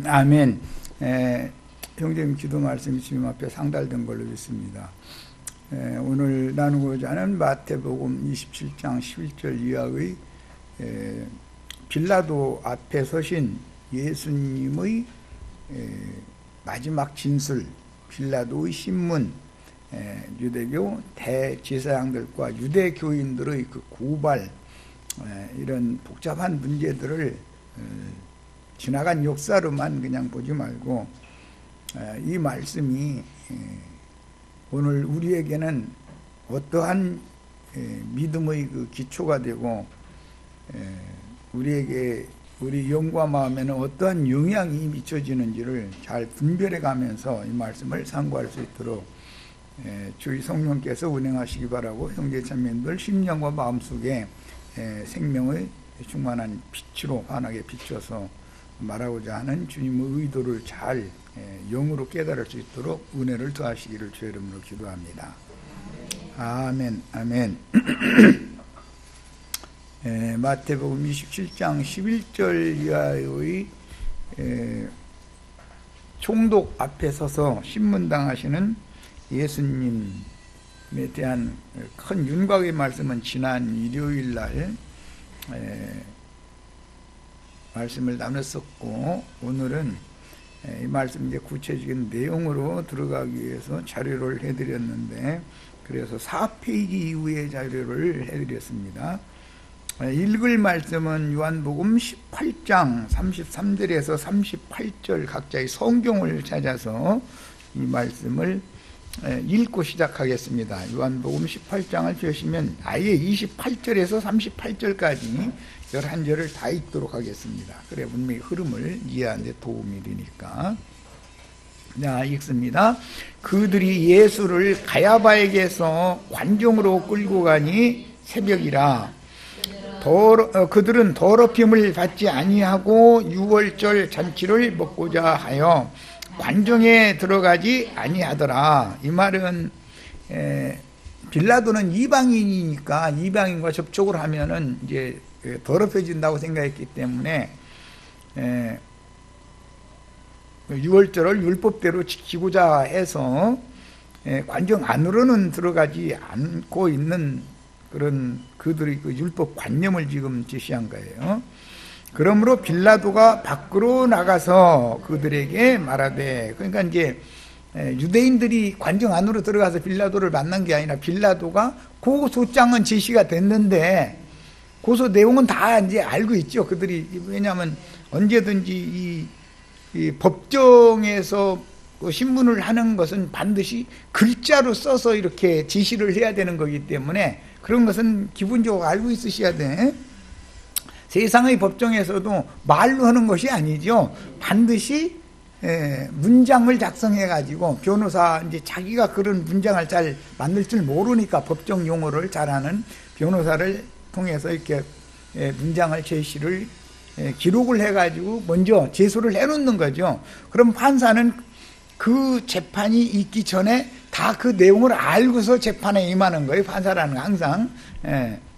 아멘. 형제님 기도 말씀이 주님 앞에 상달된 걸로 믿습니다. 오늘 나누고자 하는 마태복음 27장 11절 이하의 빌라도 앞에 서신 예수님의 마지막 진술, 빌라도의 신문, 유대교 대제사장들과 유대교인들의 그 고발, 이런 복잡한 문제들을 지나간 역사로만 그냥 보지 말고 이 말씀이 오늘 우리에게는 어떠한 믿음의 그 기초가 되고 우리에게 우리 영과 마음에는 어떠한 영향이 미쳐지는지를 잘 분별해 가면서 이 말씀을 상고할 수 있도록 주의 성령께서 운행하시기 바라고, 형제자매님들 심령과 마음속에 생명의 충만한 빛으로 환하게 비춰서 말하고자 하는 주님의 의도를 잘 영으로 깨달을 수 있도록 은혜를 더하시기를 주의 이름으로 기도합니다. 아멘, 아멘. 마태복음 27장 11절 이하의 총독 앞에 서서 신문당하시는 예수님에 대한 큰 윤곽의 말씀은 지난 일요일 날 말씀을 나눴었고, 오늘은 이 말씀 이제 구체적인 내용으로 들어가기 위해서 자료를 해드렸는데, 그래서 4페이지 이후의 자료를 해드렸습니다. 읽을 말씀은 요한복음 18장 33절에서 38절 각자의 성경을 찾아서 이 말씀을 읽고 시작하겠습니다. 요한복음 18장을 펴시면 아예 28절에서 38절까지 11절을 다 읽도록 하겠습니다. 그래 분명히 흐름을 이해하는 데 도움이 되니까. 자, 읽습니다. 그들이 예수를 가야바에게서 관중으로 끌고 가니 새벽이라. 그들은 더럽힘을 받지 아니하고 유월절 잔치를 먹고자 하여 관중에 들어가지 아니하더라. 이 말은 빌라도는 이방인이니까 이방인과 접촉을 하면은 이제 더럽혀진다고 생각했기 때문에 유월절을 율법대로 지키고자 해서 관중 안으로는 들어가지 않고 있는 그런 그들의 그 율법 관념을 지금 제시한 거예요. 그러므로 빌라도가 밖으로 나가서 그들에게 말하되, 그러니까 이제 유대인들이 관중 안으로 들어가서 빌라도를 만난 게 아니라 빌라도가 고소장은 제시가 됐는데 고소 내용은 다 이제 알고 있죠. 그들이. 왜냐하면 언제든지 이 법정에서 그 신문을 하는 것은 반드시 글자로 써서 이렇게 제시를 해야 되는 거기 때문에 그런 것은 기본적으로 알고 있으셔야 돼. 세상의 법정에서도 말로 하는 것이 아니죠. 반드시 문장을 작성해 가지고, 변호사 이제 자기가 그런 문장을 잘 만들 줄 모르니까 법정 용어를 잘하는 변호사를 통해서 이렇게 문장을 제시를 기록을 해 가지고 먼저 제소를 해 놓는 거죠. 그럼 판사는 그 재판이 있기 전에 다 그 내용을 알고서 재판에 임하는 거예요. 판사라는 거 항상.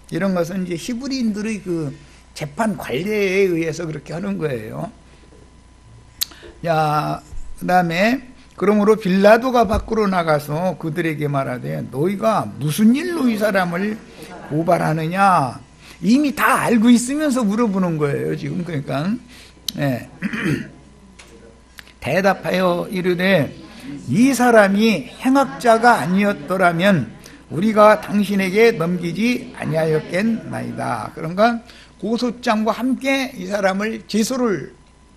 이런 것은 이제 히브리인들의 그 재판 관례에 의해서 그렇게 하는 거예요. 자, 그 다음에 그러므로 빌라도가 밖으로 나가서 그들에게 말하되 너희가 무슨 일로 이 사람을 고발하느냐. 이미 다 알고 있으면서 물어보는 거예요 지금. 그러니까 대답하여 이르되 이 사람이 행악자가 아니었더라면 우리가 당신에게 넘기지 아니하였겠나이다. 그런가 고소장과 함께 이 사람을 제소를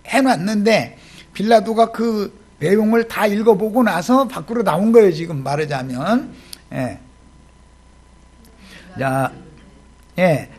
해놨는데 빌라도가 그 내용을 다 읽어보고 나서 밖으로 나온 거예요 지금 말하자면. 자,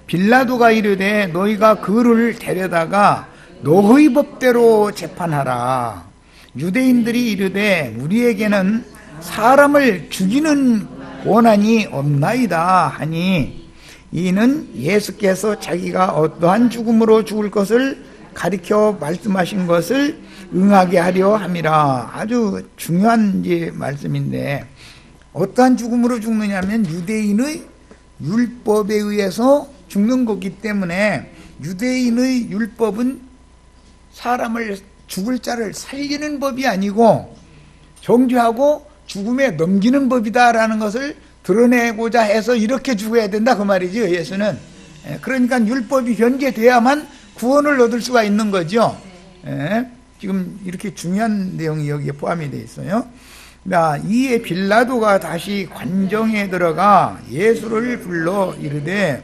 빌라도가 이르되 너희가 그를 데려다가 너희 법대로 재판하라. 유대인들이 이르되 우리에게는 사람을 죽이는 권한이 없나이다 하니, 이는 예수께서 자기가 어떠한 죽음으로 죽을 것을 가리켜 말씀하신 것을 응하게 하려 함이라. 아주 중요한 이제 말씀인데, 어떠한 죽음으로 죽느냐면 유대인의 율법에 의해서 죽는 거기 때문에, 유대인의 율법은 사람을 죽을 자를 살리는 법이 아니고 정죄하고 죽음에 넘기는 법이다라는 것을 드러내고자 해서 이렇게 죽어야 된다 그 말이죠. 예수는. 그러니까 율법이 변개돼야만 구원을 얻을 수가 있는 거죠. 지금 이렇게 중요한 내용이 여기에 포함이 되어 있어요. 이에 빌라도가 다시 관정에 들어가 예수를 불러 이르되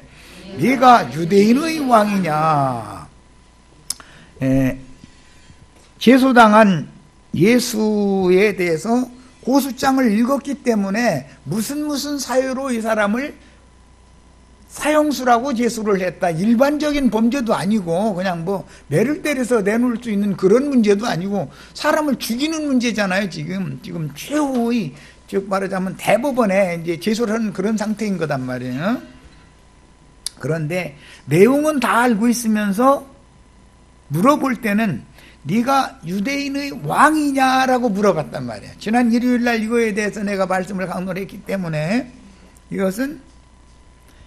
네가 유대인의 왕이냐. 제소당한 예수에 대해서 고소장을 읽었기 때문에 무슨 사유로 이 사람을 사형수라고 제소를 했다. 일반적인 범죄도 아니고 그냥 뭐 매를 때려서 내놓을 수 있는 그런 문제도 아니고 사람을 죽이는 문제잖아요. 지금 최후의, 즉 말하자면 대법원에 이제 제소를 하는 그런 상태인 거단 말이에요. 그런데 내용은 다 알고 있으면서 물어볼 때는 네가 유대인의 왕이냐라고 물어봤단 말이에요. 지난 일요일날 이거에 대해서 내가 말씀을 강론을 했기 때문에 이것은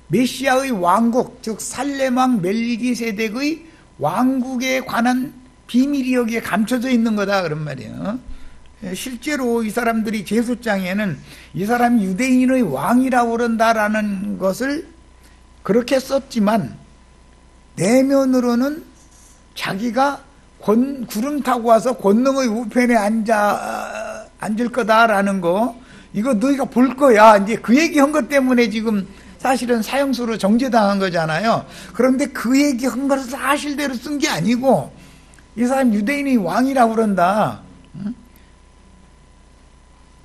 메시아의 왕국, 즉 살렘왕 멜기세덱의 왕국에 관한 비밀이 여기에 감춰져 있는 거다 그런 말이에요. 실제로 이 사람들이 제소장에는 이 사람이 유대인의 왕이라고 그런다라는 것을 그렇게 썼지만 내면으로는 자기가 구름 타고 와서 권능의 우편에 앉을 거다라는 거, 이거 너희가 볼 거야. 이제 그 얘기한 것 때문에 지금 사실은 사형수로 정죄당한 거잖아요. 그런데 그 얘기한 것을 사실대로 쓴 게 아니고 이 사람 유대인의 왕이라고 그런다.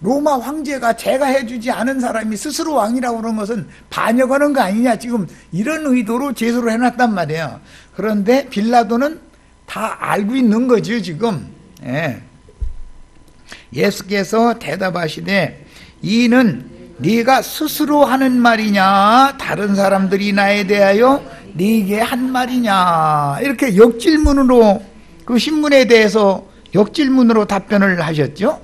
로마 황제가 제가 해주지 않은 사람이 스스로 왕이라고 그런 것은 반역하는 거 아니냐. 지금 이런 의도로 제소를 해놨단 말이에요. 그런데 빌라도는 다 알고 있는 거죠 지금. 예수께서 대답하시되 이는 네가 스스로 하는 말이냐 다른 사람들이 나에 대하여 네게 한 말이냐. 이렇게 역질문으로 그 신문에 대해서 역질문으로 답변을 하셨죠.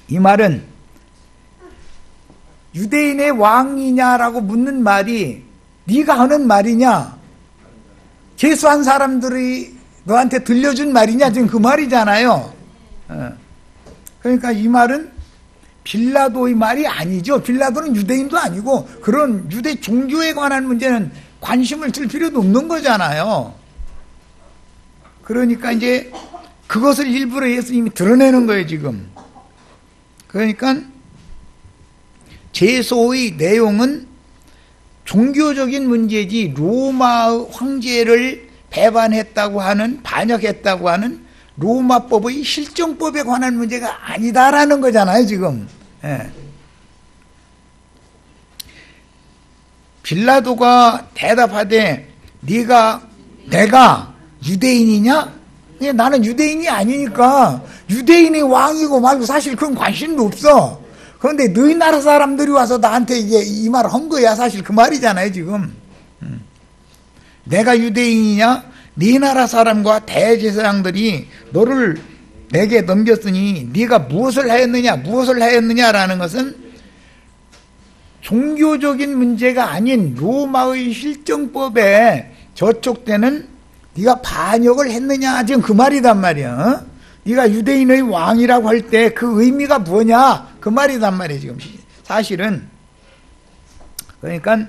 이 말은 유대인의 왕이냐라고 묻는 말이 네가 하는 말이냐, 제수한 사람들이 너한테 들려준 말이냐, 지금 그 말이잖아요. 그러니까 이 말은 빌라도의 말이 아니죠. 빌라도는 유대인도 아니고 그런 유대 종교에 관한 문제는 관심을 들 필요도 없는 거잖아요. 그러니까 이제 그것을 일부러 예수님이 드러내는 거예요 지금. 그러니까 제소의 내용은 종교적인 문제지 로마 황제를 배반했다고 하는, 반역했다고 하는 로마법의 실정법에 관한 문제가 아니다라는 거잖아요 지금. 빌라도가 대답하되 내가 유대인이냐? 나는 유대인이 아니니까 유대인이 왕이고 말고 사실 그건 관심도 없어. 그런데 너희 나라 사람들이 와서 나한테 이제 이 말을 한 거야. 사실 그 말이잖아요 지금. 내가 유대인이냐? 네 나라 사람과 대제사장들이 너를 내게 넘겼으니 네가 무엇을 하였느냐라는 것은 종교적인 문제가 아닌 로마의 실정법에 저촉되는 네가 반역을 했느냐, 지금 그 말이단 말이야. 네가 유대인의 왕이라고 할 때 그 의미가 뭐냐, 그 말이단 말이야 지금 사실은. 그러니까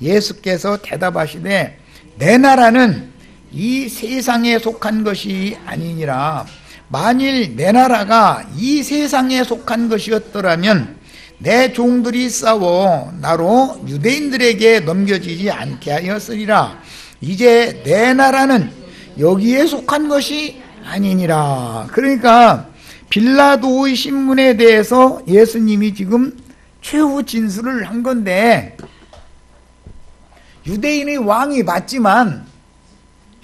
예수께서 대답하시되 내 나라는 이 세상에 속한 것이 아니니라. 만일 내 나라가 이 세상에 속한 것이었더라면 내 종들이 싸워 나로 유대인들에게 넘겨지지 않게 하였으리라. 이제 내 나라는 여기에 속한 것이 아니니라. 그러니까 빌라도의 신문에 대해서 예수님이 지금 최후 진술을 한 건데, 유대인의 왕이 맞지만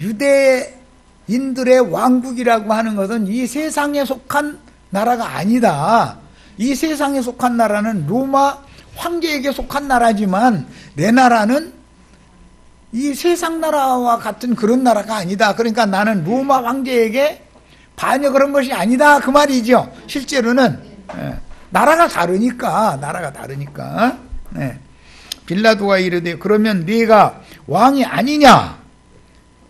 유대인들의 왕국이라고 하는 것은 이 세상에 속한 나라가 아니다. 이 세상에 속한 나라는 로마 황제에게 속한 나라지만 내 나라는 이 세상 나라와 같은 그런 나라가 아니다. 그러니까 나는 로마 황제에게 반역을 한 것이 아니다 그 말이죠. 실제로는 나라가 다르니까. 빌라도가 이르되 그러면 네가 왕이 아니냐?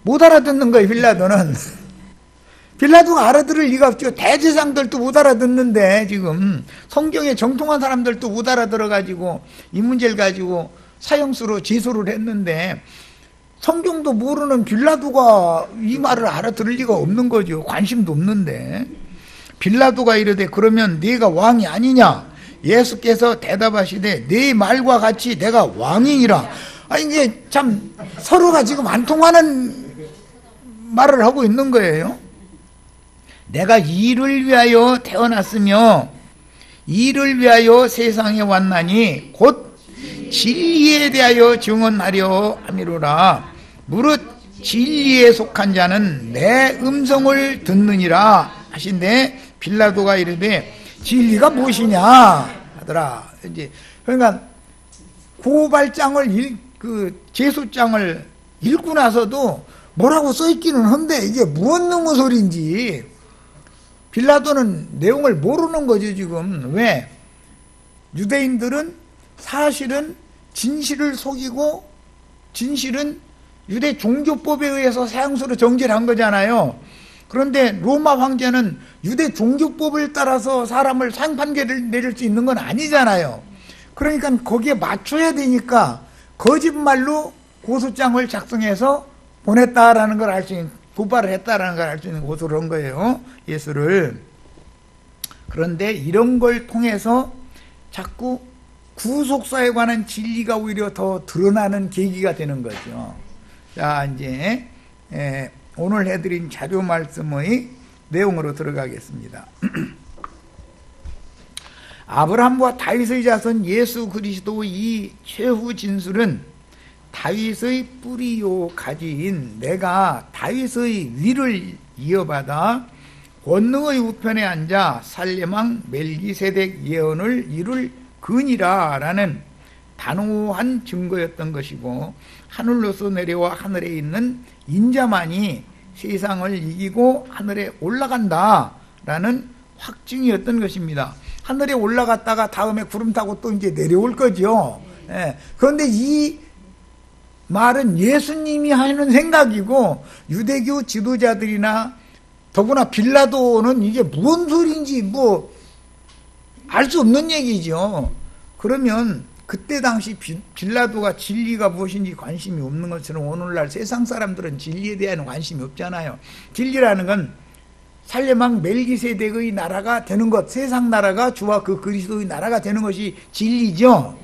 못 알아듣는 거예요, 빌라도는. 빌라도가 알아들을 리가 없죠. 대제사장들도 못 알아듣는데 지금 성경에 정통한 사람들도 못 알아들어가지고 이 문제를 가지고 사형수로 제소를 했는데 성경도 모르는 빌라도가 이 말을 알아들을 리가 없는 거죠. 관심도 없는데. 빌라도가 이르되 그러면 네가 왕이 아니냐? 예수께서 대답하시되 네 말과 같이 내가 왕이니라. 이게 참 서로가 지금 안 통하는 말을 하고 있는 거예요. 내가 이를 위하여 태어났으며 이를 위하여 세상에 왔나니 곧 진리에 대하여 증언하려 함이로라. 무릇 진리에 속한 자는 내 음성을 듣느니라 하신데 빌라도가 이르되 진리가 무엇이냐 하더라. 이제 그러니까 고발장을 제소장을 읽고 나서도 뭐라고 써 있기는 한데 이게 무슨 놈의 소리인지 빌라도는 내용을 모르는 거죠 지금. 왜? 유대인들은 사실은 진실을 속이고 진실은 유대 종교법에 의해서 사형수로 정죄를 한 거잖아요. 그런데 로마 황제는 유대 종교법을 따라서 사람을 사형판결을 내릴 수 있는 건 아니잖아요. 그러니까 거기에 맞춰야 되니까 거짓말로 고소장을 작성해서 보냈다라는 걸 알 수 있는, 고발을 했다라는 걸 알 수 있는 고소를 한 거예요, 예수를. 그런데 이런 걸 통해서 자꾸 구속사에 관한 진리가 오히려 더 드러나는 계기가 되는 거죠. 자, 이제 오늘 해드린 자료 말씀의 내용으로 들어가겠습니다. 아브라함과 다윗의 자손 예수 그리스도의 이 최후 진술은 다윗의 뿌리요 가지인 내가 다윗의 위를 이어받아 권능의 우편에 앉아 살렘왕 멜기세덱 예언을 이룰 근이라 라는 단호한 증거였던 것이고 하늘로서 내려와 하늘에 있는 인자만이 세상을 이기고 하늘에 올라간다 라는 확증이었던 것입니다. 하늘에 올라갔다가 다음에 구름 타고 또 이제 내려올 거죠. 그런데 이 말은 예수님이 하는 생각이고 유대교 지도자들이나 더구나 빌라도는 이게 무슨 소리인지 알 수 없는 얘기죠. 그러면 그때 당시 빌라도가 진리가 무엇인지 관심이 없는 것처럼 오늘날 세상 사람들은 진리에 대한 관심이 없잖아요. 진리라는 건 살렘왕 멜기세덱의 나라가 되는 것, 세상 나라가 주와 그 그리스도의 나라가 되는 것이 진리죠.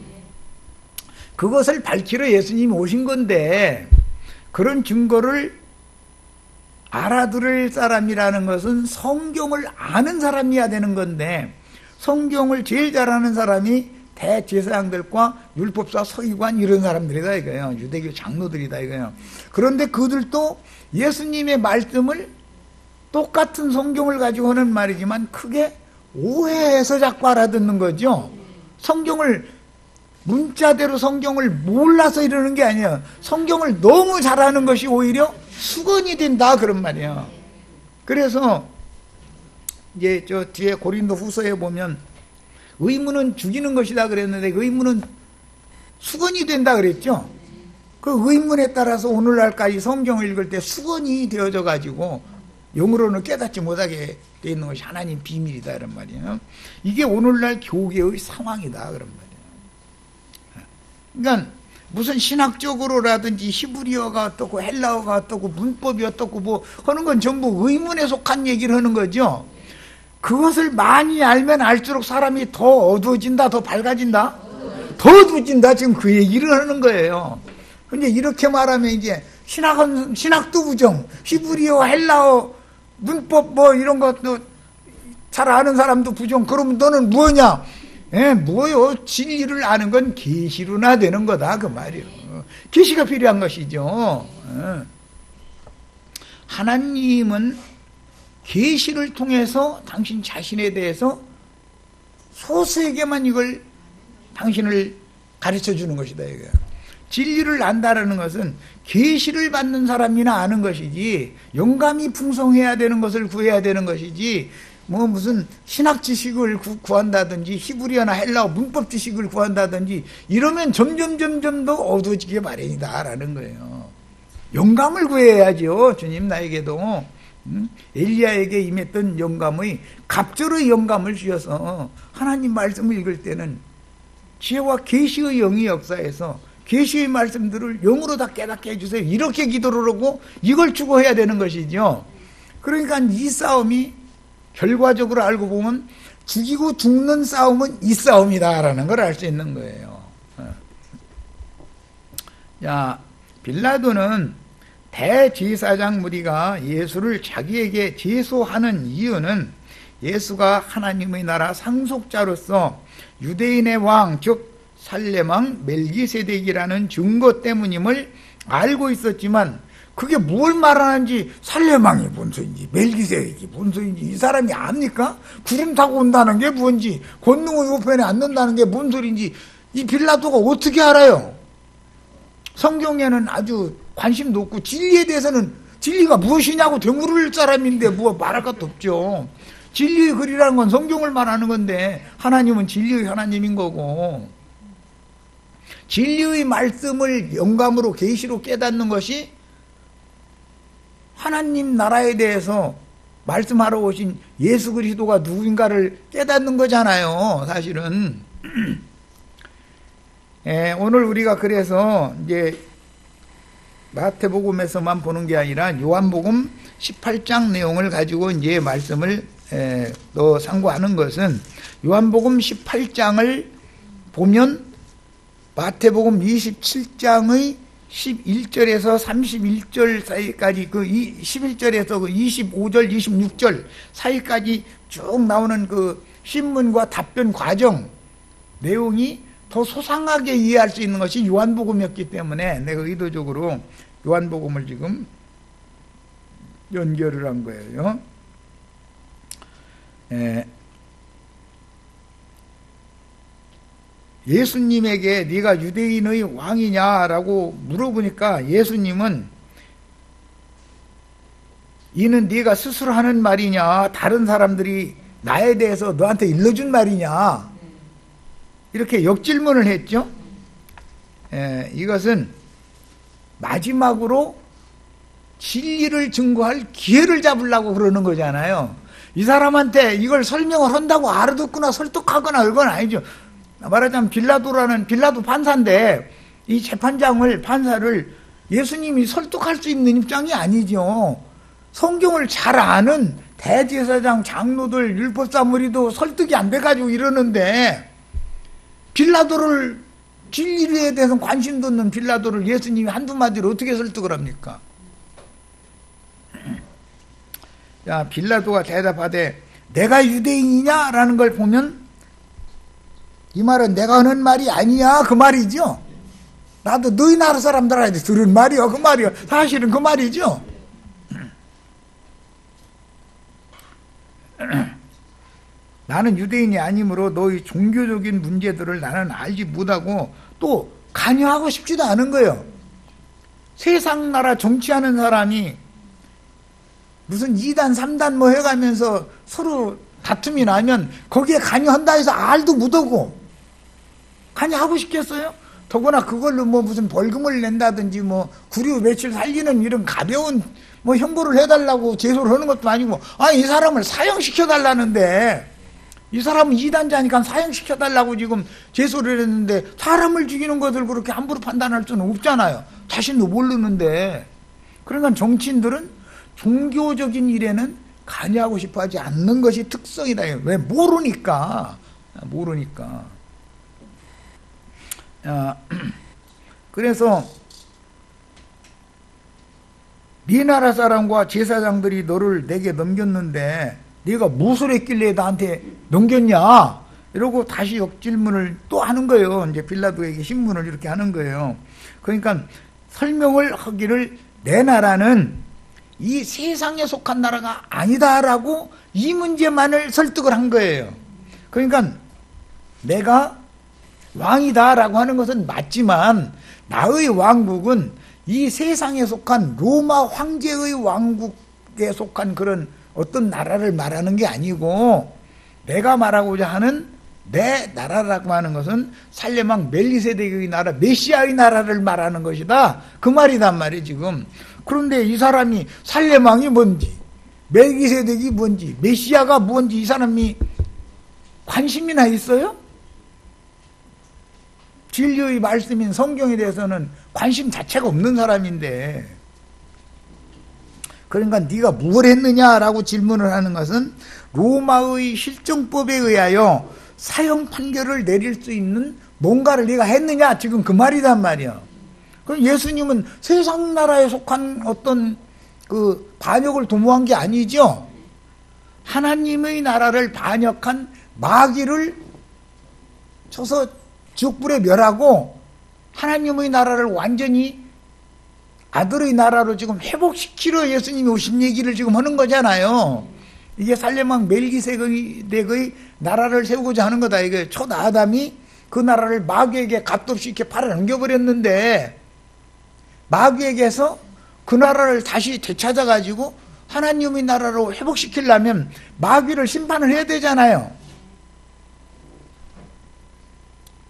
그것을 밝히러 예수님이 오신 건데 그런 증거를 알아들을 사람이라는 것은 성경을 아는 사람이어야 되는 건데 성경을 제일 잘하는 사람이 대제사장들과 율법사 서기관 이런 사람들이다 이거예요. 유대교 장로들이다 이거예요. 그런데 그들도 예수님의 말씀을 똑같은 성경을 가지고 하는 말이지만 크게 오해해서 자꾸 알아듣는 거죠. 성경을 문자대로 성경을 몰라서 이러는 게 아니에요. 성경을 너무 잘하는 것이 오히려 수건이 된다 그런 말이에요. 그래서 이제 저 뒤에 고린도 후서에 보면 의문은 죽이는 것이다 그랬는데 그 의문은 수건이 된다 그랬죠. 그 의문에 따라서 오늘날까지 성경을 읽을 때 수건이 되어져 가지고 영으로는 깨닫지 못하게 되어 있는 것이 하나님 비밀이다 이런 말이에요. 이게 오늘날 교계의 상황이다 그런 말이에요. 그러니까 무슨 신학적으로라든지 히브리어가 어떻고 헬라어가 어떻고 문법이 어떻고 하는 건 전부 의문에 속한 얘기를 하는 거죠. 그것을 많이 알면 알수록 사람이 더 어두워진다, 더 밝아진다, 더 어두워진다. 지금 그 얘기를 하는 거예요. 근데 이렇게 말하면 이제 신학도 부정, 히브리어, 헬라어, 문법 이런 것도 잘 아는 사람도 부정. 그러면 너는 뭐냐? 뭐요? 진리를 아는 건 계시로나 되는 거다 그 말이에요. 계시가 필요한 것이죠. 하나님은 계시를 통해서 당신 자신에 대해서 소수에게만 이걸 당신을 가르쳐 주는 것이다 이거예요. 진리를 안다라는 것은 계시를 받는 사람이나 아는 것이지 영감이 풍성해야 되는 것을 구해야 되는 것이지 무슨 신학 지식을 구한다든지 히브리어나 헬라어 문법 지식을 구한다든지 이러면 점점 더 어두워지게 마련이다라는 거예요. 영감을 구해야죠. 주님 나에게도 엘리야에게 임했던 영감의 갑절의 영감을 주셔서 하나님 말씀을 읽을 때는 지혜와 계시의 영이 역사해서 계시의 말씀들을 영으로 다 깨닫게 해주세요. 이렇게 기도를 하고 이걸 추구해야 되는 것이죠. 그러니까 이 싸움이 결과적으로 알고 보면 죽이고 죽는 싸움은 이 싸움이다라는 걸 알 수 있는 거예요. 자, 빌라도는 대제사장 무리가 예수를 자기에게 제소하는 이유는 예수가 하나님의 나라 상속자로서 유대인의 왕, 즉 살렘왕 멜기세덱이라는 증거 때문임을 알고 있었지만 그게 뭘 말하는지 살렘왕이 뭔 소인지 멜기세덱이 뭔 소인지 이 사람이 압니까? 구름 타고 온다는 게 뭔지 권능의 우편에 앉는다는 게 뭔 소린지 이 빌라도가 어떻게 알아요? 성경에는 아주 관심도 없고 진리에 대해서는 진리가 무엇이냐고 되물을 사람인데 뭐 말할 것도 없죠. 진리의 글이라는 건 성경을 말하는 건데 하나님은 진리의 하나님인 거고 진리의 말씀을 영감으로 계시로 깨닫는 것이 하나님 나라에 대해서 말씀하러 오신 예수 그리스도가 누구인가를 깨닫는 거잖아요. 사실은 오늘 우리가 그래서 이제 마태복음에서만 보는 게 아니라 요한복음 18장 내용을 가지고 이제 말씀을 또 상고하는 것은 요한복음 18장을 보면 마태복음 27장의 11절에서 31절 사이까지 그 11절에서 그 25절, 26절 사이까지 쭉 나오는 그 신문과 답변 과정 내용이 더 소상하게 이해할 수 있는 것이 요한복음이었기 때문에 내가 의도적으로 요한복음을 지금 연결을 한 거예요. 예수님에게 네가 유대인의 왕이냐라고 물어보니까 예수님은 이는 네가 스스로 하는 말이냐 다른 사람들이 나에 대해서 너한테 일러준 말이냐 이렇게 역질문을 했죠. 이것은 마지막으로 진리를 증거할 기회를 잡으려고 그러는 거잖아요. 이 사람한테 이걸 설명을 한다고 알아듣거나 설득하거나 그건 아니죠. 말하자면 빌라도 판사인데 이 판사를 예수님이 설득할 수 있는 입장이 아니죠. 성경을 잘 아는 대제사장, 장로들, 율법사 무리도 설득이 안 돼가지고 이러는데 빌라도를 진리에 대해서 관심도 없는 빌라도를 예수님이 한두 마디로 어떻게 설득을 합니까? 자, 빌라도가 대답하되 내가 유대인이냐? 라는 걸 보면 이 말은 내가 하는 말이 아니야 그 말이죠. 나도 너희 나라 사람들한테 들은 말이야 그 말이야. 사실은 그 말이죠. 나는 유대인이 아니므로 너희 종교적인 문제들을 나는 알지 못하고 또 관여하고 싶지도 않은 거예요. 세상 나라 정치하는 사람이 무슨 2단 3단 뭐 해가면서 서로 다툼이 나면 거기에 관여한다 해서 알도 못하고 관여하고 싶겠어요? 더구나 그걸로 뭐 무슨 벌금을 낸다든지 뭐 구류 며칠 살리는 이런 가벼운 뭐 형벌을 해달라고 제소를 하는 것도 아니고 이 사람을 사형시켜달라는데 이 사람은 2단자니까 사형시켜달라고 지금 제소를 했는데 사람을 죽이는 것을 그렇게 함부로 판단할 수는 없잖아요. 자신도 모르는데. 그러니까 정치인들은 종교적인 일에는 관여하고 싶어 하지 않는 것이 특성이다. 왜? 모르니까. 그래서 네 나라 사람과 제사장들이 너를 내게 넘겼는데 네가 무엇을 했길래 나한테 넘겼냐? 이러고 다시 역질문을 또 하는 거예요. 이제 빌라도에게 신문을 이렇게 하는 거예요. 그러니까 설명을 하기를 내 나라는 이 세상에 속한 나라가 아니다라고 이 문제만을 설득을 한 거예요. 그러니까 내가 왕이다라고 하는 것은 맞지만 나의 왕국은 이 세상에 속한 로마 황제의 왕국에 속한 그런 어떤 나라를 말하는 게 아니고 내가 말하고자 하는 내 나라라고 하는 것은 살레망 멜기세덱의 나라, 메시아의 나라를 말하는 것이다. 그 말이단 말이에요, 지금. 그런데 이 사람이 살레망이 뭔지, 멜기세덱이 뭔지, 메시아가 뭔지 이 사람이 관심이나 있어요? 진리의 말씀인 성경에 대해서는 관심 자체가 없는 사람인데, 그러니까 네가 뭘 했느냐라고 질문을 하는 것은 로마의 실정법에 의하여 사형 판결을 내릴 수 있는 뭔가를 네가 했느냐, 지금 그 말이단 말이야. 그럼 예수님은 세상 나라에 속한 어떤 그 반역을 도모한 게 아니죠. 하나님의 나라를 반역한 마귀를 쳐서 지옥불에 멸하고 하나님의 나라를 완전히 아들의 나라로 지금 회복시키러 예수님이 오신 얘기를 지금 하는 거잖아요. 이게 살레망 멜기세덱의 나라를 세우고자 하는 거다. 이게 첫 아담이 그 나라를 마귀에게 값없이 이렇게 팔아 넘겨버렸는데, 마귀에게서 그 나라를 다시 되찾아가지고 하나님의 나라로 회복시키려면 마귀를 심판을 해야 되잖아요.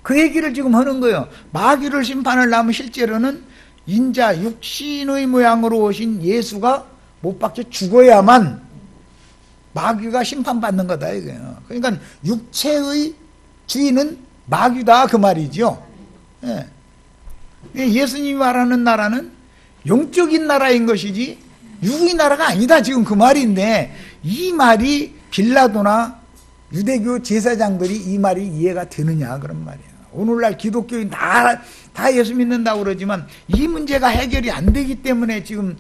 그 얘기를 지금 하는 거예요. 마귀를 심판을 하면 실제로는 인자 육신의 모양으로 오신 예수가 못 박혀 죽어야만 마귀가 심판받는 거다 이거예요. 그러니까 육체의 주인은 마귀다 그 말이죠. 예. 예수님이 말하는 나라는 영적인 나라인 것이지 육의 나라가 아니다, 지금 그 말인데, 이 말이 빌라도나 유대교 제사장들이 이 말이 이해가 되느냐 그런 말이에요. 오늘날 기독교인 다 예수 믿는다고 그러지만 이 문제가 해결이 안 되기 때문에 지금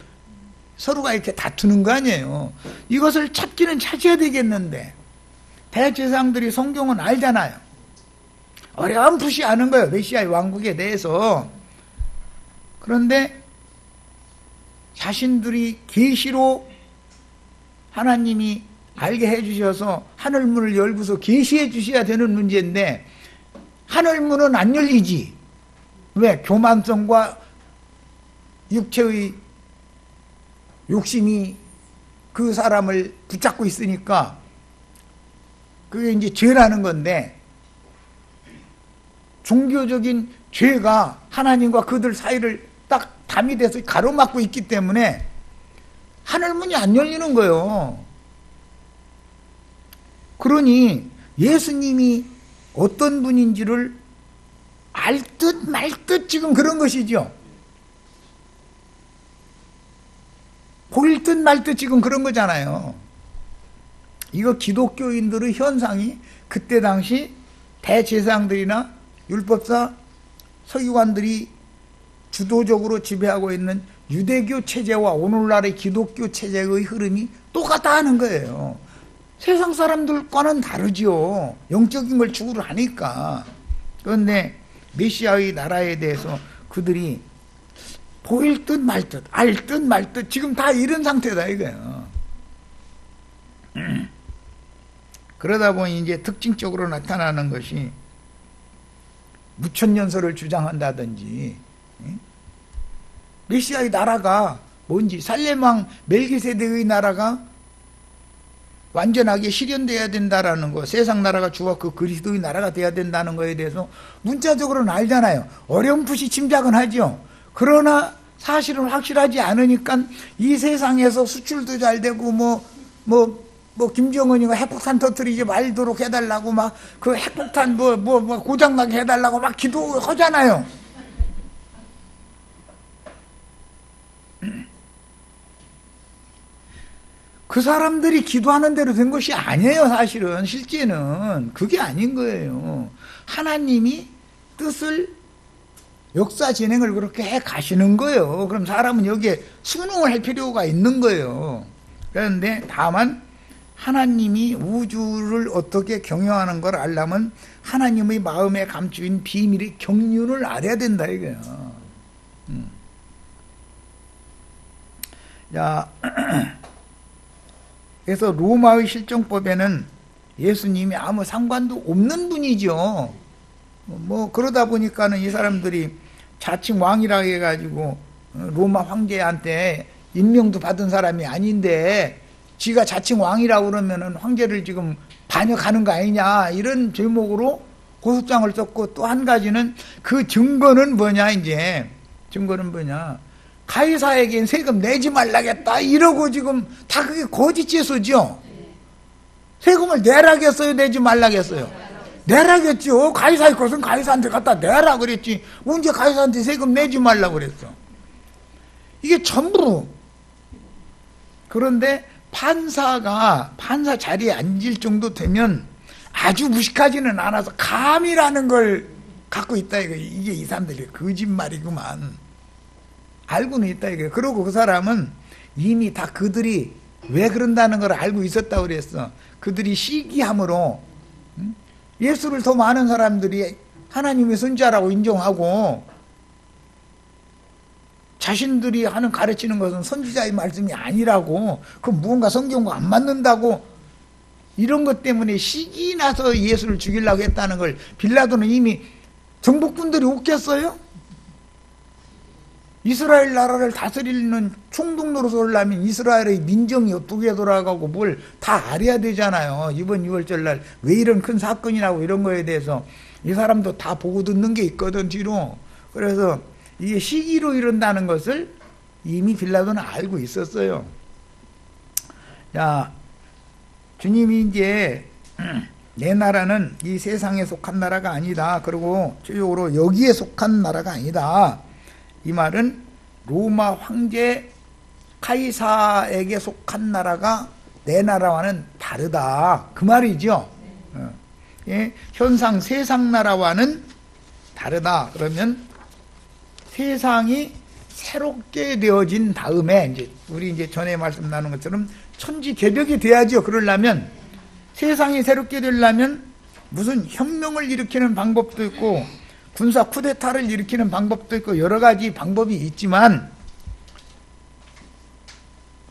서로가 이렇게 다투는 거 아니에요. 이것을 찾기는 찾아야 되겠는데, 대제사장들이 성경은 알잖아요. 어렴풋이 아는 거예요, 메시아의 왕국에 대해서. 그런데 자신들이 계시로 하나님이 알게 해주셔서 하늘문을 열고서 계시해 주셔야 되는 문제인데, 하늘문은 안 열리지. 왜? 교만성과 육체의 욕심이 그 사람을 붙잡고 있으니까 그게 이제 죄라는 건데, 종교적인 죄가 하나님과 그들 사이를 딱 담이 돼서 가로막고 있기 때문에 하늘문이 안 열리는 거예요. 그러니 예수님이 어떤 분인지를 알 듯 말 듯 지금 그런 것이죠. 보일 듯 말 듯 지금 그런 거잖아요. 이거 기독교인들의 현상이 그때 당시 대제사장들이나 율법사 서기관들이 주도적으로 지배하고 있는 유대교 체제와 오늘날의 기독교 체제의 흐름이 똑같다는 거예요. 세상 사람들과는 다르죠. 영적인 걸 추구를 하니까. 그런데 메시아의 나라에 대해서 그들이 보일 듯 말 듯, 알 듯 말 듯 지금 다 이런 상태다 이거예요. 그러다 보니 이제 특징적으로 나타나는 것이 무천년설을 주장한다든지, 메시아의 나라가 뭔지, 살레망 멜기세덱의 나라가 완전하게 실현돼야 된다라는 거, 세상 나라가 주와 그 그리스도의 나라가 돼야 된다는 거에 대해서 문자적으로는 알잖아요. 어렴풋이 짐작은 하죠. 그러나 사실은 확실하지 않으니까 이 세상에서 수출도 잘 되고 김정은이가 핵폭탄 터뜨리지 말도록 해달라고 막 그 핵폭탄 고장나게 해달라고 막 기도하잖아요. 그 사람들이 기도하는 대로 된 것이 아니에요. 사실은 실제는 그게 아닌 거예요. 하나님이 뜻을 역사 진행을 그렇게 해 가시는 거예요. 그럼 사람은 여기에 순응을 할 필요가 있는 거예요. 그런데 다만 하나님이 우주를 어떻게 경영하는 걸 알려면 하나님의 마음에 감추인 비밀의 경륜을 알아야 된다 이거예요. 자, 그래서 로마의 실정법에는 예수님이 아무 상관도 없는 분이죠. 그러다 보니까는 이 사람들이 자칭 왕이라고 해가지고 로마 황제한테 임명도 받은 사람이 아닌데 지가 자칭 왕이라고 그러면은 황제를 지금 반역하는 거 아니냐 이런 제목으로 고소장을 썼고, 또 한 가지는 그 증거는 뭐냐, 이제 증거는 뭐냐, 가이사에겐 세금 내지 말라겠다 이러고 지금 다 그게 거짓 제소죠. 세금을 내라겠어요, 내지 말라겠어요? 내라겠죠. 가이사의 것은 가이사한테 갖다 내라 그랬지, 언제 가이사한테 세금 내지 말라 그랬어. 이게 전부. 그런데 판사 자리에 앉을 정도 되면 아주 무식하지는 않아서 감이라는 걸 갖고 있다 이거. 이게 이 사람들이 거짓말이구만. 알고는 있다 이거. 그러고 그 사람은 이미 다 그들이 왜 그런다는 걸 알고 있었다고 그랬어. 그들이 시기함으로 예수를 더 많은 사람들이 하나님의 선지자라고 인정하고, 자신들이 하는 가르치는 것은 선지자의 말씀이 아니라고, 그 무언가 성경과 안 맞는다고, 이런 것 때문에 시기 나서 예수를 죽이려고 했다는 걸 빌라도는 이미, 정복군들이 웃겼어요? 이스라엘 나라를 다스리는 총독으로서 오려면 이스라엘의 민정이 어떻게 돌아가고 뭘 다 알아야 되잖아요. 이번 6월절 날 왜 이런 큰 사건이 나고 이런 거에 대해서 이 사람도 다 보고 듣는 게 있거든, 뒤로. 그래서 이게 시기로 이런다는 것을 이미 빌라도는 알고 있었어요. 자, 주님이 이제 내 나라는 이 세상에 속한 나라가 아니다. 그리고 최종적으로 여기에 속한 나라가 아니다. 이 말은 로마 황제 카이사에게 속한 나라가 내 나라와는 다르다, 그 말이죠. 예, 현상 세상 나라와는 다르다. 그러면 세상이 새롭게 되어진 다음에, 이제 우리 이제 전에 말씀 나눈 것처럼 천지 개벽이 돼야죠. 그러려면, 세상이 새롭게 되려면 무슨 혁명을 일으키는 방법도 있고 군사 쿠데타를 일으키는 방법도 있고 여러 가지 방법이 있지만,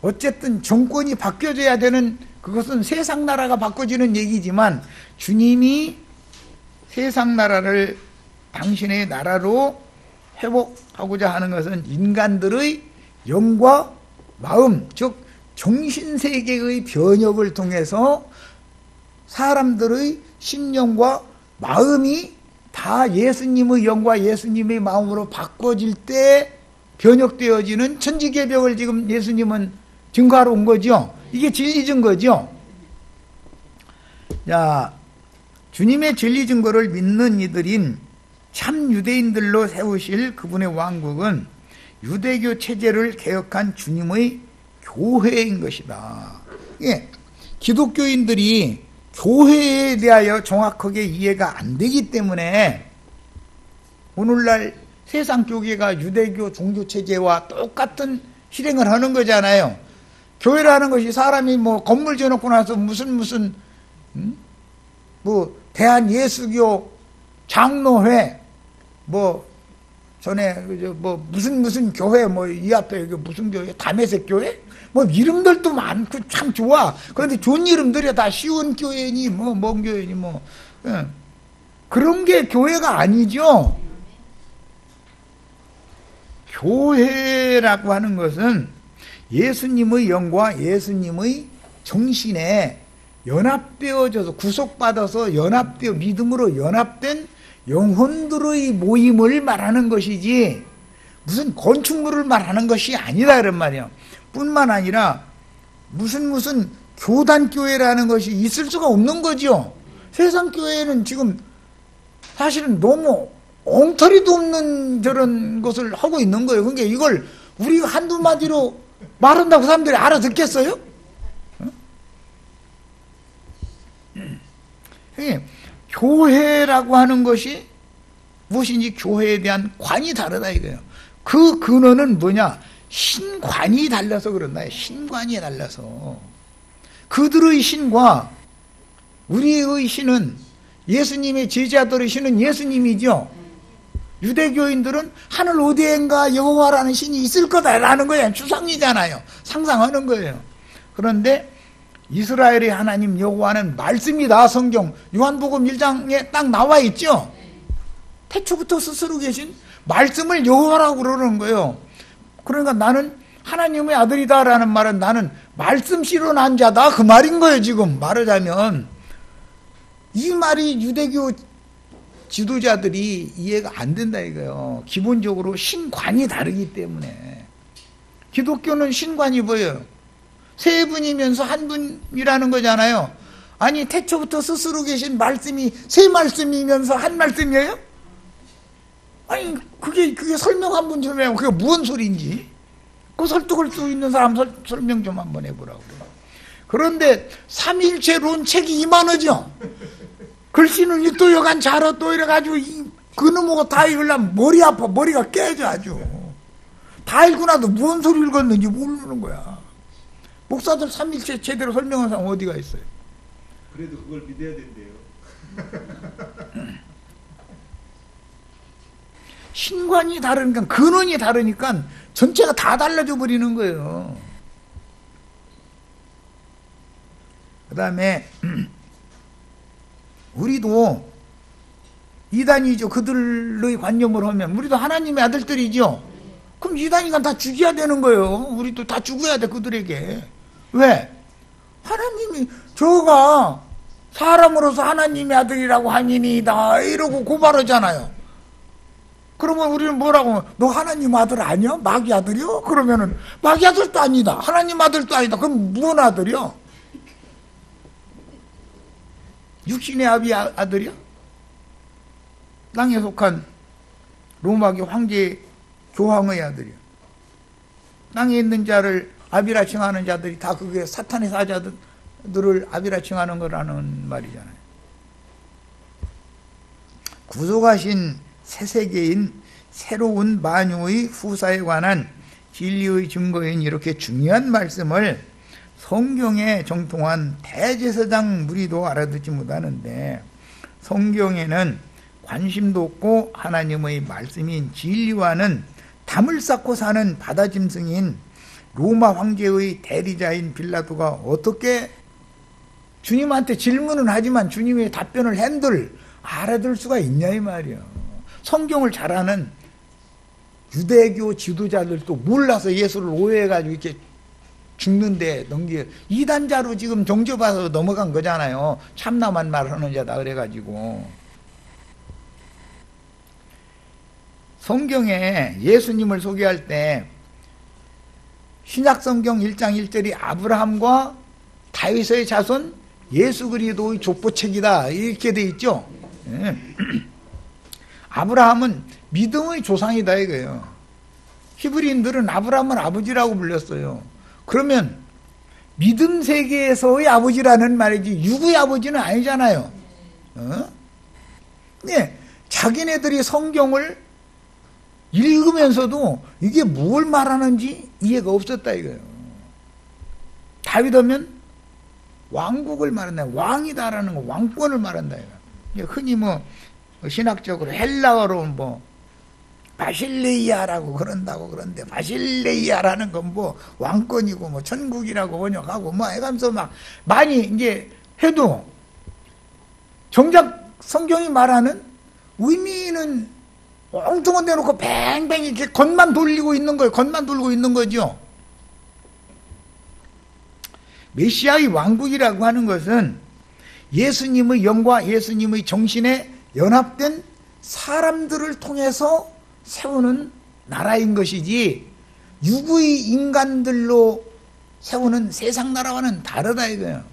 어쨌든 정권이 바뀌어져야 되는, 그것은 세상 나라가 바꿔지는 얘기지만, 주님이 세상 나라를 당신의 나라로 회복하고자 하는 것은 인간들의 영과 마음, 즉 정신세계의 변혁을 통해서 사람들의 심령과 마음이 다 예수님의 영과 예수님의 마음으로 바꿔질 때 변혁되어지는 천지개벽을 지금 예수님은 증거하러 온 거죠. 이게 진리 증거죠. 자, 주님의 진리 증거를 믿는 이들인 참 유대인들로 세우실 그분의 왕국은 유대교 체제를 개혁한 주님의 교회인 것이다. 예, 기독교인들이 교회에 대하여 정확하게 이해가 안 되기 때문에 오늘날 세상 교계가 유대교 종교체제와 똑같은 실행을 하는 거잖아요. 교회라는 것이 사람이 뭐 건물 지어놓고 나서 무슨 뭐 대한예수교 장로회 뭐 전에 뭐 무슨 교회 뭐 이 앞에 무슨 교회 담에색 교회 뭐 이름들도 많고 참 좋아. 그런데 좋은 이름들이 다 쉬운 교회니 뭐 먼 교회니 뭐 그런 게 교회가 아니죠. 교회라고 하는 것은 예수님의 영과 예수님의 정신에 연합되어져서 구속받아서 연합되어 믿음으로 연합된 영혼들의 모임을 말하는 것이지 무슨 건축물을 말하는 것이 아니다 그런 말이야. 뿐만 아니라 무슨 교단교회라는 것이 있을 수가 없는 거죠. 세상 교회는 지금 사실은 너무 엉터리도 없는 저런 것을 하고 있는 거예요. 그러니까 이걸 우리가 한두 마디로 말한다고 사람들이 알아듣겠어요? 교회라고 하는 것이 무엇인지 교회에 대한 관이 다르다 이거예요. 그 근원은 뭐냐? 신관이 달라서 그런다. 신관이 달라서. 그들의 신과 우리의 신은, 예수님의 제자들의 신은 예수님이죠. 유대교인들은 하늘 어디엔가 여호와라는 신이 있을 거다라는 거예요. 추상이잖아요. 상상하는 거예요. 그런데 이스라엘의 하나님 여호와는 말씀이다. 성경 요한복음 1장에 딱 나와 있죠. 태초부터 스스로 계신 말씀을 여호와라고 그러는 거예요. 그러니까 나는 하나님의 아들이다라는 말은 나는 말씀씨로 난 자다 그 말인 거예요. 지금 말하자면 이 말이 유대교 지도자들이 이해가 안 된다 이거예요. 기본적으로 신관이 다르기 때문에. 기독교는 신관이 뭐예요? 세 분이면서 한 분이라는 거잖아요. 아니 태초부터 스스로 계신 말씀이 세 말씀이면서 한 말씀이에요? 아니 그게 설명 한번 좀 해요. 그게 무슨 소리인지. 그 설득할 수 있는 사람 설명 좀 한번 해보라고. 그런데 삼일체론 책이 이만하죠. 글씨는 또 여간 자로 또 이래가지고 그 놈하고 다 읽으려면 머리 아파. 머리가 깨져 아주. 다 읽고 나도 무슨 소리 읽었는지 모르는 거야. 목사들 삼일체 제대로 설명한 사람 어디가 있어요? 그래도 그걸 믿어야 된대요. 신관이 다르니까, 근원이 다르니까 전체가 다 달라져 버리는 거예요. 그 다음에 우리도 이단이죠. 그들의 관념을 하면 우리도 하나님의 아들들이죠. 그럼 이단이가 다 죽여야 되는 거예요. 우리도 다 죽어야 돼 그들에게. 왜? 하나님이 저가 사람으로서 하나님의 아들이라고 하니이다 이러고 고발하잖아요. 그러면 우리는 뭐라고? 너 하나님 아들 아니야? 마귀 아들이요? 그러면은 마귀 아들도 아니다. 하나님 아들도 아니다. 그럼 무슨 아들이요? 육신의 아들이요? 땅에 속한 로마계 황제 교황의 아들이요. 땅에 있는 자를 아비라 칭하는 자들이 다 그게 사탄의 사자들을 아비라 칭하는 거라는 말이잖아요. 구속하신 새 세계인 새로운 만유의 후사에 관한 진리의 증거인 이렇게 중요한 말씀을 성경에 정통한 대제사장 무리도 알아듣지 못하는데, 성경에는 관심도 없고 하나님의 말씀인 진리와는 담을 쌓고 사는 바다짐승인 로마 황제의 대리자인 빌라도가 어떻게 주님한테 질문은 하지만 주님의 답변을 한들 알아들 수가 있냐 이 말이에요. 성경을 잘 아는 유대교 지도자들도 몰라서 예수를 오해해가지고 이렇게 죽는데 이단자로 지금 정죄받아서 넘어간 거잖아요. 참남한 말 하는 자다 그래가지고. 성경에 예수님을 소개할 때 신약성경 1장 1절이 아브라함과 다윗의 자손 예수 그리스도의 족보책이다 이렇게 돼 있죠. 아브라함은 믿음의 조상이다 이거예요. 히브리인들은 아브라함을 아버지라고 불렸어요. 그러면 믿음 세계에서의 아버지라는 말이지 육의 아버지는 아니잖아요. 네, 자기네들이 성경을 읽으면서도 이게 뭘 말하는지 이해가 없었다 이거예요. 다윗하면 왕국을 말한다. 왕이다라는 거, 왕권을 말한다 이거. 흔히 뭐 신학적으로 헬라어로 뭐 바실레이아라고 그런다고 그런데, 바실레이아라는 건 뭐 왕권이고 뭐 천국이라고 번역하고 뭐 해가면서 막 많이 이제 해도 정작 성경이 말하는 의미는 엉뚱한 데 놓고 뱅뱅 이렇게 겉만 돌리고 있는 거예요. 겉만 돌고 있는 거죠. 메시아의 왕국이라고 하는 것은 예수님의 영과 예수님의 정신에 연합된 사람들을 통해서 세우는 나라인 것이지 육의 인간들로 세우는 세상 나라와는 다르다 이거예요.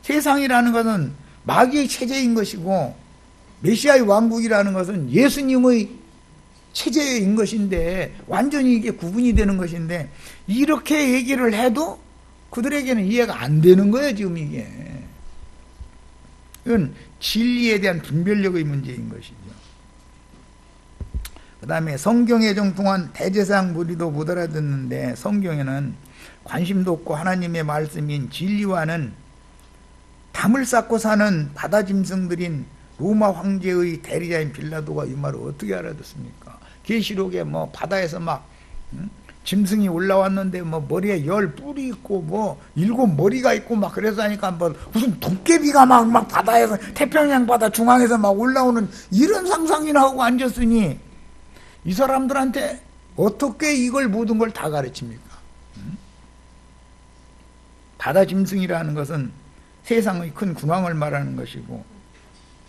세상이라는 것은 마귀의 체제인 것이고 메시아의 왕국이라는 것은 예수님의 체제인 것인데 완전히 이게 구분이 되는 것인데, 이렇게 얘기를 해도 그들에게는 이해가 안 되는 거예요 지금 이게. 이건 진리에 대한 분별력의 문제인 것이죠. 그 다음에 성경에 정통한 대제사장 무리도 못 알아듣는데, 성경에는 관심도 없고 하나님의 말씀인 진리와는 담을 쌓고 사는 바다짐승들인 로마 황제의 대리자인 빌라도가 이 말을 어떻게 알아듣습니까? 계시록에 뭐 바다에서 막 짐승이 올라왔는데 뭐 머리에 10뿔이 있고 뭐 7머리가 있고 막 그래서 하니까 뭐 무슨 도깨비가 막 바다에서 태평양 바다 중앙에서 막 올라오는 이런 상상이나 하고 앉았으니 이 사람들한테 어떻게 이걸 모든 걸 다 가르칩니까? 바다 짐승이라는 것은 세상의 큰 궁왕을 말하는 것이고,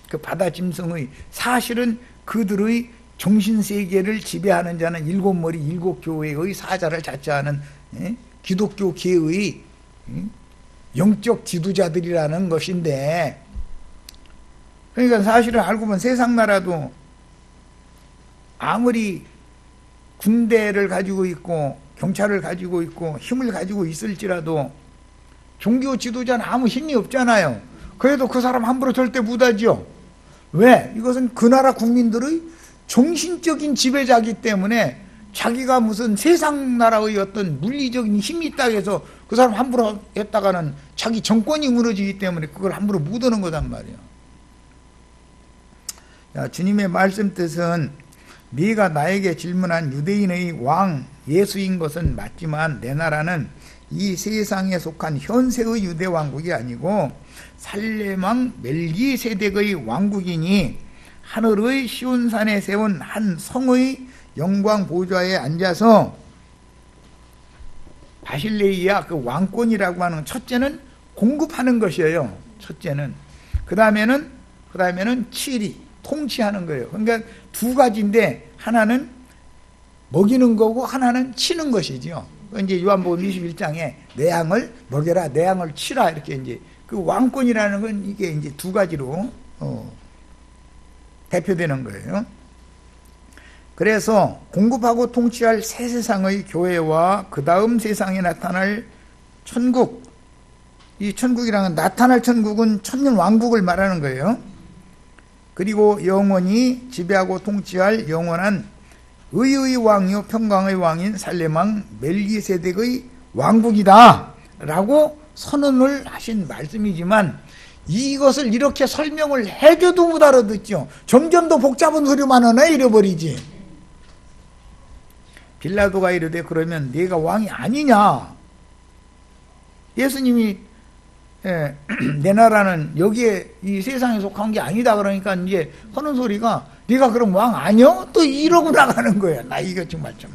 그 바다 짐승의 사실은 그들의 정신세계를 지배하는 자는 일곱 머리 일곱 교회의 사자를 자처하는 기독교계의 영적 지도자들이라는 것인데, 그러니까 사실은 알고 보면 세상 나라도 아무리 군대를 가지고 있고 경찰을 가지고 있고 힘을 가지고 있을지라도 종교 지도자는 아무 힘이 없잖아요. 그래도 그 사람 함부로 절대 못하죠. 왜? 이것은 그 나라 국민들의 정신적인 지배자이기 때문에 자기가 무슨 세상 나라의 어떤 물리적인 힘이 있다고 해서 그 사람 함부로 했다가는 자기 정권이 무너지기 때문에 그걸 함부로 못 하는 거단 말이에요. 자, 주님의 말씀 뜻은 네가 나에게 질문한 유대인의 왕 예수인 것은 맞지만 내 나라는 이 세상에 속한 현세의 유대 왕국이 아니고 살렘왕 멜기세덱의 왕국이니 하늘의 시온산에 세운 한 성의 영광 보좌에 앉아서 바실레이아 그 왕권이라고 하는 첫째는 공급하는 것이에요. 첫째는 그 다음에는 치리 통치하는 거예요. 그러니까 두 가지인데 하나는 먹이는 거고 하나는 치는 것이죠. 이제 요한복음 21장에 내 양을 먹여라, 내 양을 치라 이렇게 이제 그 왕권이라는 건 이게 이제 두 가지로 대표되는 거예요. 그래서 공급하고 통치할 새 세상의 교회와 그 다음 세상에 나타날 천국, 이 천국이라는 나타날 천국은 천년 왕국을 말하는 거예요. 그리고 영원히 지배하고 통치할 영원한 의의 왕이요 평강의 왕인 살렘왕 멜기세덱의 왕국이다 라고 선언을 하신 말씀이지만 이것을 이렇게 설명을 해줘도 못 알아듣죠. 점점 더 복잡한 소리만 하나 잃어버리지. 빌라도가 이르되 그러면 네가 왕이 아니냐. 예수님이 내 나라는 여기에 이 세상에 속한 게 아니다 그러니까 이제 하는 소리가 네가 그럼 왕 아니여? 또 이러고 나가는 거야. 나 이거 정말 좀.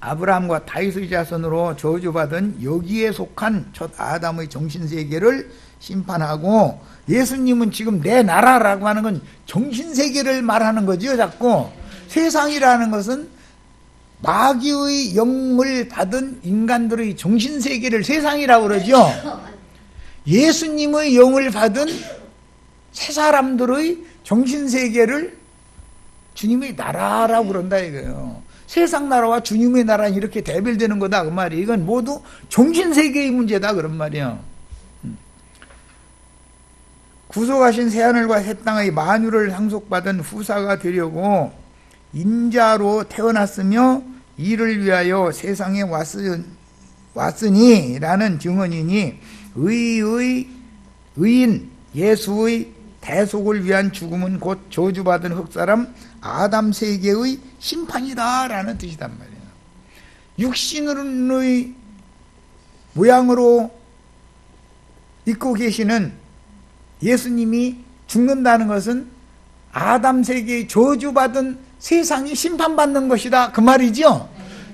아브라함과 다윗의 자손으로 저주받은 여기에 속한 첫 아담의 정신세계를 심판하고 예수님은 지금 내 나라라고 하는 건 정신세계를 말하는 거죠. 자꾸 세상이라는 것은 마귀의 영을 받은 인간들의 정신세계를 세상이라고 그러죠. 예수님의 영을 받은 새 사람들의 정신세계를 주님의 나라라고 그런다 이거예요. 세상 나라와 주님의 나라는 이렇게 대별되는 거다 그 말이에요. 이건 모두 정신세계의 문제다 그런 말이에요. 구속하신 새하늘과 새 땅의 만유를 상속받은 후사가 되려고 인자로 태어났으며 이를 위하여 세상에 왔으니 라는 증언이니 의인 예수의 대속을 위한 죽음은 곧 저주받은 흑사람 아담 세계의 심판이다 라는 뜻이단 말이에요. 육신의 모양으로 있고 계시는 예수님이 죽는다는 것은 아담 세계의 저주받은 세상이 심판받는 것이다 그 말이죠.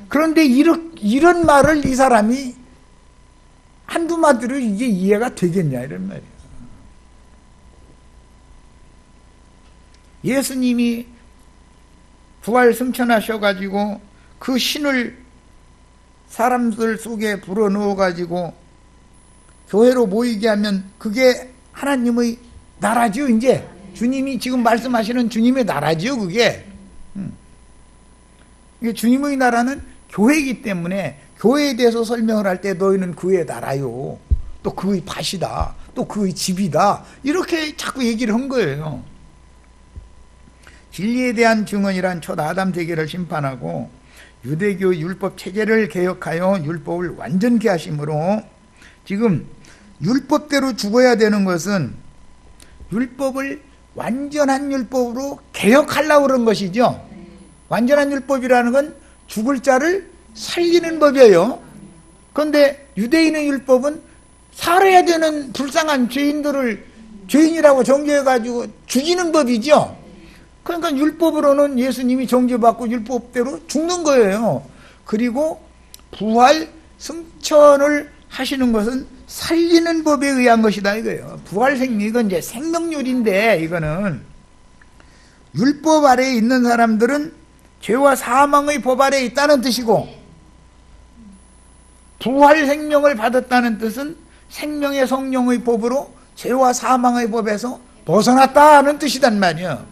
그런데 이런 말을 이 사람이 한두 마디로 이게 이해가 되겠냐 이런 말이에요. 예수님이 부활 승천하셔가지고 그 신을 사람들 속에 불어넣어가지고 교회로 모이게 하면 그게 하나님의 나라죠. 이제 주님이 지금 말씀하시는 주님의 나라죠. 그게 주님의 나라는 교회이기 때문에 교회에 대해서 설명을 할 때 너희는 그의 나라요, 또 그의 밭이다, 또 그의 집이다 이렇게 자꾸 얘기를 한 거예요. 진리에 대한 증언이란 첫 아담 세계를 심판하고 유대교 율법 체계를 개혁하여 율법을 완전케 하심으로 지금 율법대로 죽어야 되는 것은 율법을 완전한 율법으로 개혁하려고 그런 것이죠. 완전한 율법이라는 건 죽을 자를 살리는 법이에요. 그런데 유대인의 율법은 살아야 되는 불쌍한 죄인들을 죄인이라고 정죄해가지고 죽이는 법이죠. 그러니까 율법으로는 예수님이 정죄받고 율법대로 죽는 거예요. 그리고 부활 승천을 하시는 것은 살리는 법에 의한 것이다 이거예요. 부활생명, 이건 이제 생명률인데, 이거는 율법 아래에 있는 사람들은 죄와 사망의 법 아래에 있다는 뜻이고, 부활생명을 받았다는 뜻은 생명의 성령의 법으로 죄와 사망의 법에서 벗어났다는 뜻이단 말이에요.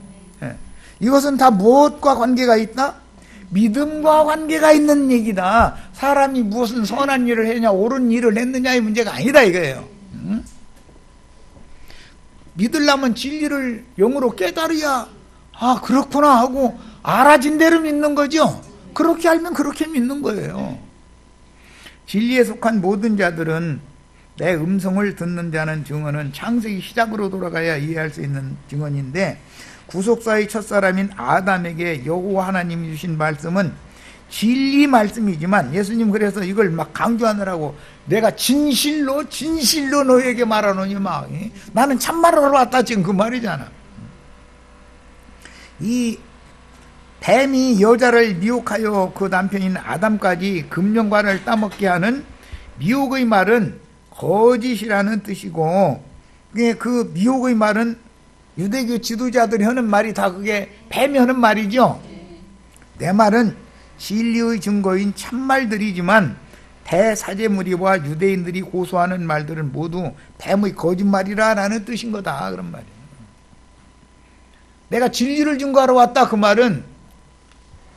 이것은 다 무엇과 관계가 있다? 믿음과 관계가 있는 얘기다. 사람이 무슨 선한 일을 했냐, 옳은 일을 했느냐의 문제가 아니다 이거예요. 믿으려면 진리를 영으로 깨달아야, 아 그렇구나 하고 알아진 대로 믿는 거죠. 그렇게 알면 그렇게 믿는 거예요. 진리에 속한 모든 자들은 내 음성을 듣는 자는 증언은 창세기 시작으로 돌아가야 이해할 수 있는 증언인데, 구속사의 첫사람인 아담에게 여호와 하나님이 주신 말씀은 진리 말씀이지만, 예수님 그래서 이걸 막 강조하느라고 내가 진실로 너에게 말하노니 막, 나는 참말하러 왔다 지금 그 말이잖아. 이 뱀이 여자를 미혹하여 그 남편인 아담까지 금령관을 따먹게 하는 미혹의 말은 거짓이라는 뜻이고, 그 미혹의 말은 유대교 지도자들이 하는 말이 다 그게 뱀이 하는 말이죠. 내 말은 진리의 증거인 참말들이지만 대사제무리와 유대인들이 고소하는 말들은 모두 뱀의 거짓말이라는 뜻인 거다, 그런 말이에요. 내가 진리를 증거하러 왔다, 그 말은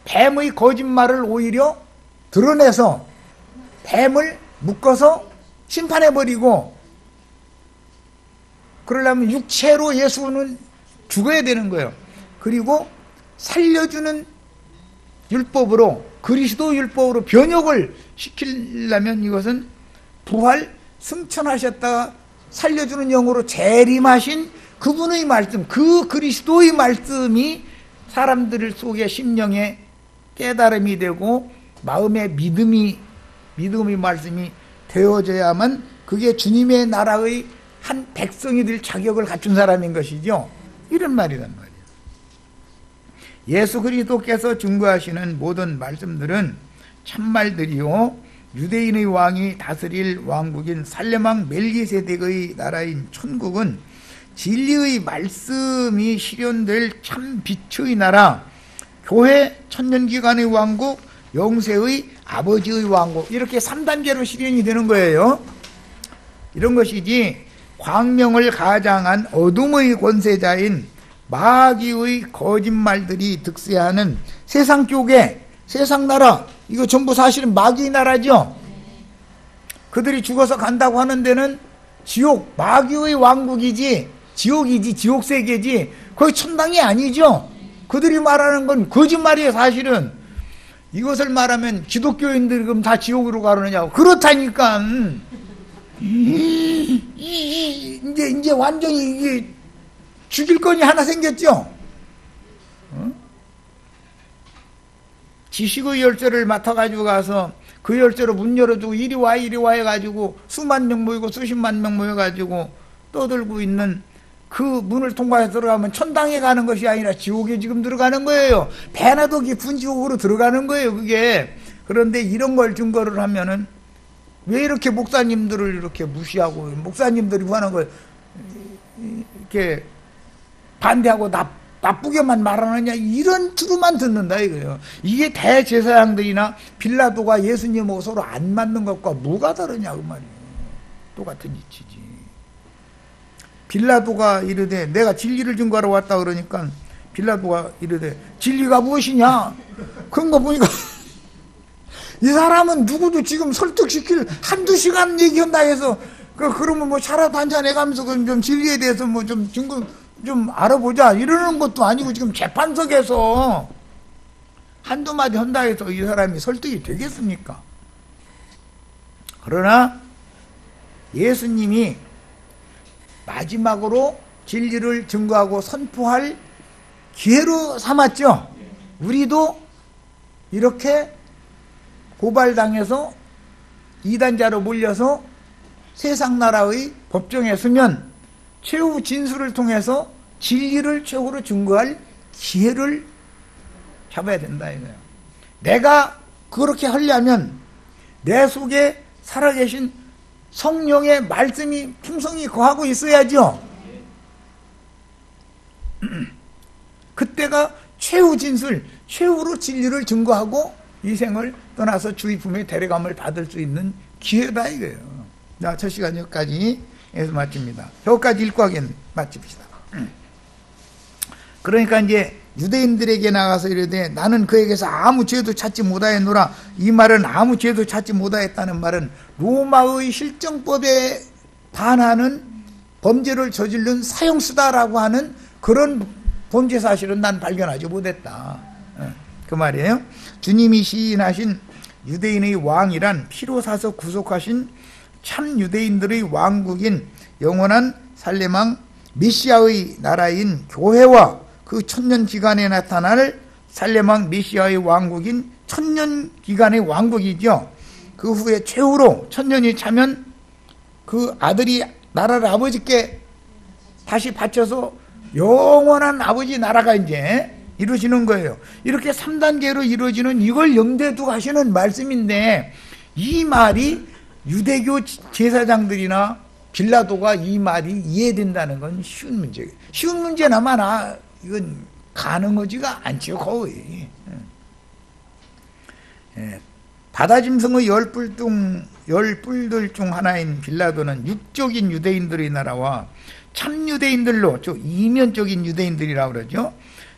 뱀의 거짓말을 오히려 드러내서 뱀을 묶어서 심판해버리고, 그러려면 육체로 예수는 죽어야 되는 거예요. 그리고 살려주는 율법으로, 그리스도 율법으로 변혁을 시키려면 이것은 부활 승천하셨다가 살려주는 영으로 재림하신 그분의 말씀, 그 그리스도의 말씀이 사람들 속에 심령에 깨달음이 되고 마음의 믿음의 말씀이 되어져야만 그게 주님의 나라의 한 백성이 될 자격을 갖춘 사람인 것이죠. 이런 말이란 말이에요. 예수 그리스도께서 증거하시는 모든 말씀들은 참말들이요, 유대인의 왕이 다스릴 왕국인 살렘왕 멜기세덱의 나라인 천국은 진리의 말씀이 실현될 참 빛의 나라, 교회 천년기간의 왕국, 영세의 아버지의 왕국, 이렇게 3단계로 실현이 되는 거예요. 이런 것이지 광명을 가장한 어둠의 권세자인 마귀의 거짓말들이 득세하는 세상 교계, 세상 나라, 이거 전부 사실은 마귀의 나라죠. 그들이 죽어서 간다고 하는 데는 지옥, 마귀의 왕국이지, 지옥이지, 지옥세계지, 거기 천당이 아니죠. 그들이 말하는 건 거짓말이에요, 사실은. 이것을 말하면 기독교인들이 그럼 다 지옥으로 가느냐고. 그렇다니까. 이제 완전히 이게 죽일 건이 하나 생겼죠. 지식의 열쇠를 맡아가지고 가서 그 열쇠로 문 열어주고 이리 와 해가지고 수만 명 모이고 수십만 명 모여가지고 떠들고 있는 그 문을 통과해서 들어가면 천당에 가는 것이 아니라 지옥에 지금 들어가는 거예요. 배나 더 깊은 지옥으로 들어가는 거예요, 그게. 그런데 이런 걸 증거를 하면은 왜 이렇게 목사님들을 이렇게 무시하고, 목사님들이 뭐 하는 걸 이렇게 반대하고 나쁘게만 말하느냐, 이런 투로만 듣는다 이거예요. 이게 대제사장들이나 빌라도가 예수님하고 서로 안 맞는 것과 뭐가 다르냐 그 말이에요. 똑같은 이치지. 빌라도가 이르되 내가 진리를 증거하러 왔다 그러니까 빌라도가 이르되 진리가 무엇이냐? 그런 거 보니까 이 사람은 누구도 지금 설득시킬 한두 시간 얘기한다 해서 그러면 뭐 차라도 한잔 해가면서 좀 진리에 대해서 뭐 좀 증거 좀 알아보자 이러는 것도 아니고 지금 재판석에서 한두 마디 한다 해서 이 사람이 설득이 되겠습니까? 그러나 예수님이 마지막으로 진리를 증거하고 선포할 기회로 삼았죠. 우리도 이렇게 고발당해서 이단자로 몰려서 세상 나라의 법정에 서면 최후 진술을 통해서 진리를 최후로 증거할 기회를 잡아야 된다 이거예요. 내가 그렇게 하려면 내 속에 살아계신 성령의 말씀이 풍성히 거하고 있어야죠. 그때가 최후 진술, 최후로 진리를 증거하고 이 생을 떠나서 주의 품에 데려감을 받을 수 있는 기회다 이거예요. 자, 첫 시간 여기까지 해서 마칩니다. 여기까지 읽고 하겠네. 마칩시다. 그러니까 이제 유대인들에게 나가서 이르되 나는 그에게서 아무 죄도 찾지 못하였노라. 이 말은 아무 죄도 찾지 못하였다는 말은 로마의 실정법에 반하는 범죄를 저지른 사형수다라고 하는 그런 범죄 사실은 난 발견하지 못했다. 그 말이에요. 주님이 시인하신 유대인의 왕이란 피로 사서 구속하신 참 유대인들의 왕국인 영원한 살레망 메시아의 나라인 교회와 그 천년 기간에 나타날 살레망 메시아의 왕국인 천년 기간의 왕국이죠. 그 후에 최후로 천년이 차면 그 아들이 나라를 아버지께 다시 바쳐서 영원한 아버지 나라가 이제 이루어지는 거예요. 이렇게 3단계로 이루어지는 이걸 염두에 두고 하시는 말씀인데 이 말이 유대교 제사장들이나 빌라도가 이 말이 이해된다는 건 쉬운 문제예요. 쉬운 문제나마나 이건 가능하지가 않죠, 거의. 바다짐승의 열 뿔들 중 하나인 빌라도는 육적인 유대인들의 나라와 참 유대인들로, 즉 이면적인 유대인들이라고 그러죠.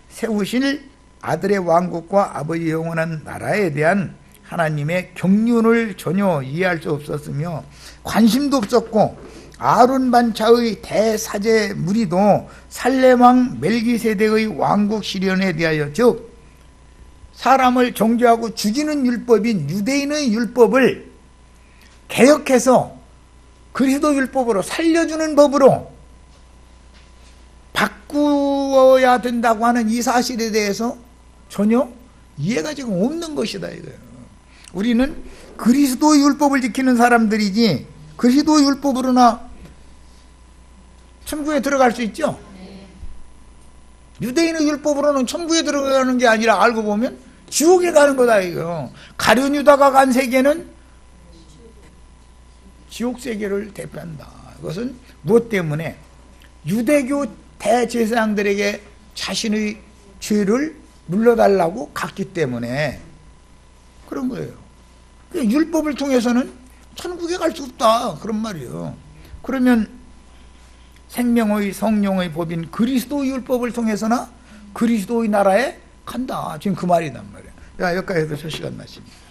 세우실 아들의 왕국과 아버지의 영원한 나라에 대한 하나님의 경륜을 전혀 이해할 수 없었으며 관심도 없었고 아론 반차의 대사제 무리도 살레망 멜기세덱의 왕국 실현에 대하여, 즉 사람을 정죄하고 죽이는 율법인 유대인의 율법을 개혁해서 그리스도 율법으로 살려주는 법으로 바꾸어야 된다고 하는 이 사실에 대해서 전혀 이해가 지금 없는 것이다 이거예요. 우리는 그리스도 율법을 지키는 사람들이지 그리스도 율법으로나 천국에 들어갈 수 있죠. 유대인의 율법으로는 천국에 들어가는 게 아니라 알고 보면 지옥에 가는 거다 이거. 가룟 유다가 간 세계는 지옥 세계를 대표한다. 그것은 무엇 때문에? 유대교 대제사장들에게 자신의 죄를 물러달라고 갔기 때문에 그런 거예요. 율법을 통해서는 천국에 갈 수 없다 그런 말이에요. 그러면 생명의 성령의 법인 그리스도 율법을 통해서나 그리스도의 나라에 간다. 지금 그 말이란 말이에요. 야, 여기까지 해서 첫 시간 마칩니다.